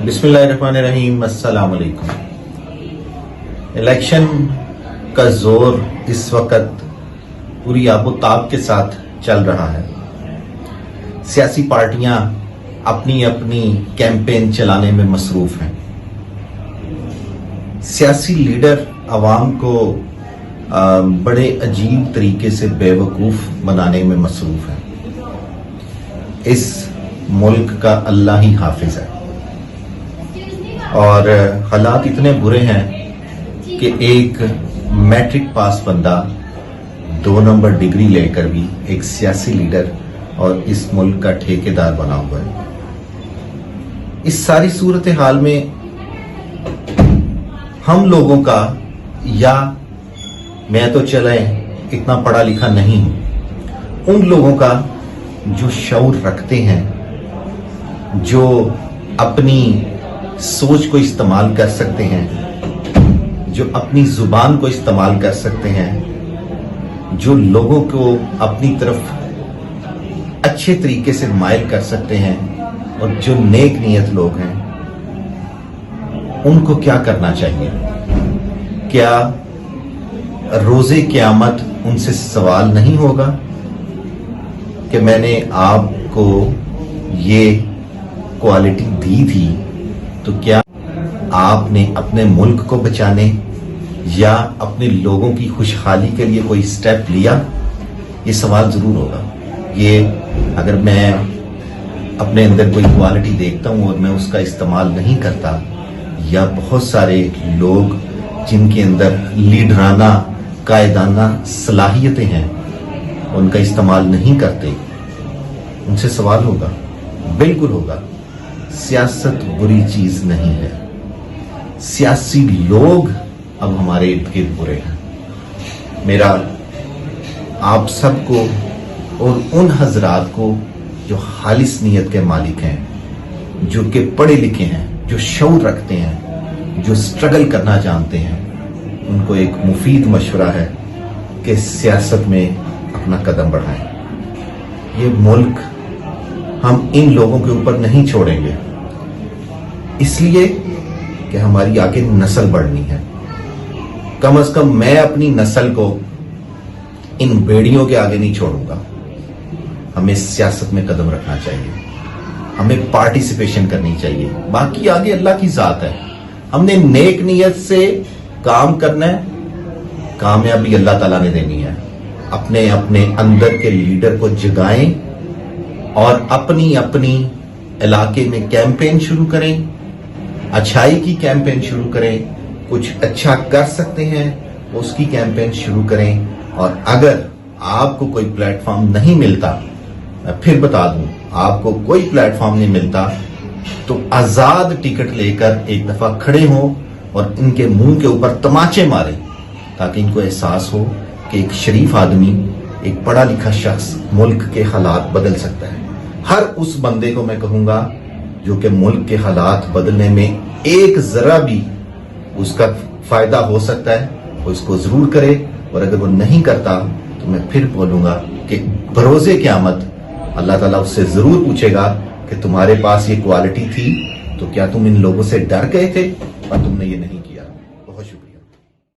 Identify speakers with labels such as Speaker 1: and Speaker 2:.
Speaker 1: بسم اللہ الرحمن الرحیم، السلام علیکم۔ الیکشن کا زور اس وقت پوری آب و تاب کے ساتھ چل رہا ہے۔ سیاسی پارٹیاں اپنی اپنی کیمپین چلانے میں مصروف ہیں۔ سیاسی لیڈر عوام کو بڑے عجیب طریقے سے بے وقوف بنانے میں مصروف ہیں۔ اس ملک کا اللہ ہی حافظ ہے اور حالات اتنے برے ہیں کہ ایک میٹرک پاس بندہ 2 نمبر ڈگری لے کر بھی ایک سیاسی لیڈر اور اس ملک کا ٹھیکیدار بنا ہوا ہے۔ اس ساری صورتحال میں ہم لوگوں کا، یا میں تو چلے اتنا پڑھا لکھا نہیں ہوں، ان لوگوں کا جو شعور رکھتے ہیں، جو اپنی سوچ کو استعمال کر سکتے ہیں، جو اپنی زبان کو استعمال کر سکتے ہیں، جو لوگوں کو اپنی طرف اچھے طریقے سے مائل کر سکتے ہیں، اور جو نیک نیت لوگ ہیں، ان کو کیا کرنا چاہیے؟ کیا روز قیامت ان سے سوال نہیں ہوگا کہ میں نے آپ کو یہ کوالٹی دی تھی، تو کیا آپ نے اپنے ملک کو بچانے یا اپنے لوگوں کی خوشحالی کے لیے کوئی سٹیپ لیا؟ یہ سوال ضرور ہوگا۔ یہ اگر میں اپنے اندر کوئی کوالٹی دیکھتا ہوں اور میں اس کا استعمال نہیں کرتا، یا بہت سارے لوگ جن کے اندر لیڈرانہ قائدانہ صلاحیتیں ہیں ان کا استعمال نہیں کرتے، ان سے سوال ہوگا، بالکل ہوگا۔ سیاست بری چیز نہیں ہے، سیاسی لوگ اب ہمارے ارد گرد برے ہیں۔ میرا آپ سب کو اور ان حضرات کو جو خالص نیت کے مالک ہیں، جو کہ پڑھے لکھے ہیں، جو شعور رکھتے ہیں، جو سٹرگل کرنا جانتے ہیں، ان کو ایک مفید مشورہ ہے کہ سیاست میں اپنا قدم بڑھائیں۔ یہ ملک ہم ان لوگوں کے اوپر نہیں چھوڑیں گے، اس لیے کہ ہماری آگے نسل بڑھنی ہے۔ کم از کم میں اپنی نسل کو ان بیڑیوں کے آگے نہیں چھوڑوں گا۔ ہمیں سیاست میں قدم رکھنا چاہیے، ہمیں پارٹیسپیشن کرنی چاہیے، باقی آگے اللہ کی ذات ہے۔ ہم نے نیک نیت سے کام کرنا ہے، کامیابی اللہ تعالیٰ نے دینی ہے۔ اپنے اپنے اندر کے لیڈر کو جگائیں اور اپنی اپنی علاقے میں کیمپین شروع کریں، اچھائی کی کیمپین شروع کریں، کچھ اچھا کر سکتے ہیں اس کی کیمپین شروع کریں۔ اور اگر آپ کو کوئی پلیٹ فارم نہیں ملتا، میں پھر بتا دوں، آپ کو کوئی پلیٹ فارم نہیں ملتا تو آزاد ٹکٹ لے کر ایک دفعہ کھڑے ہوں اور ان کے منہ کے اوپر تماچے ماریں، تاکہ ان کو احساس ہو کہ ایک شریف آدمی، ایک پڑھا لکھا شخص ملک کے حالات بدل سکتا ہے۔ ہر اس بندے کو میں کہوں گا جو کہ ملک کے حالات بدلنے میں ایک ذرا بھی اس کا فائدہ ہو سکتا ہے، وہ اس کو ضرور کرے، اور اگر وہ نہیں کرتا تو میں پھر بولوں گا کہ بروز قیامت اللہ تعالیٰ اس سے ضرور پوچھے گا کہ تمہارے پاس یہ کوالٹی تھی تو کیا تم ان لوگوں سے ڈر گئے تھے اور تم نے یہ نہیں